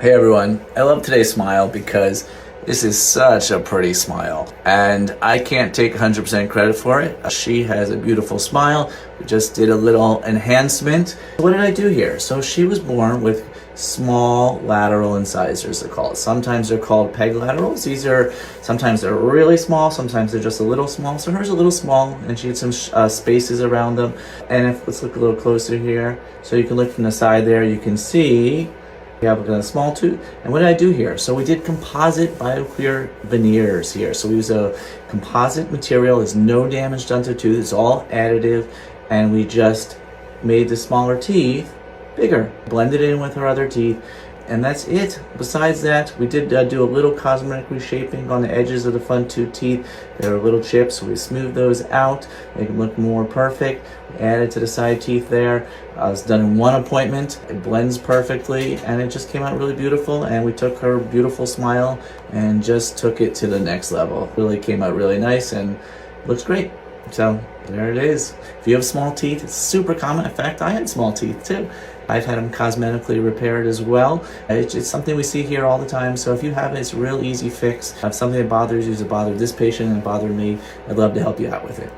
Hey everyone, I love today's smile because this is such a pretty smile and I can't take 100% credit for it. She has a beautiful smile. We just did a little enhancement. What did I do here? So she was born with small lateral incisors, they're called. Sometimes they're called peg laterals. Sometimes they're really small, sometimes they're just a little small. So hers a little small and she had some spaces around them. And let's look a little closer here. So you can look from the side there, you can see we have a small tooth. And what did I do here? So we did composite Bioclear Veneers here. So we use a composite material. There's no damage done to the tooth. It's all additive. And we just made the smaller teeth bigger. Blended in with our other teeth. And that's it. Besides that, we did do a little cosmetic reshaping on the edges of the front two teeth. There are little chips, so we smoothed those out, make them look more perfect. We added to the side teeth there. It's done in one appointment. It blends perfectly, and it just came out really beautiful. And we took her beautiful smile and just took it to the next level. Really came out really nice and looks great. So there it is. If you have small teeth, it's super common. In fact, I had small teeth too. I've had them cosmetically repaired as well. It's something we see here all the time. So if you have it, it's a real easy fix. If something that bothers you, that bothered this patient and bothered me, I'd love to help you out with it.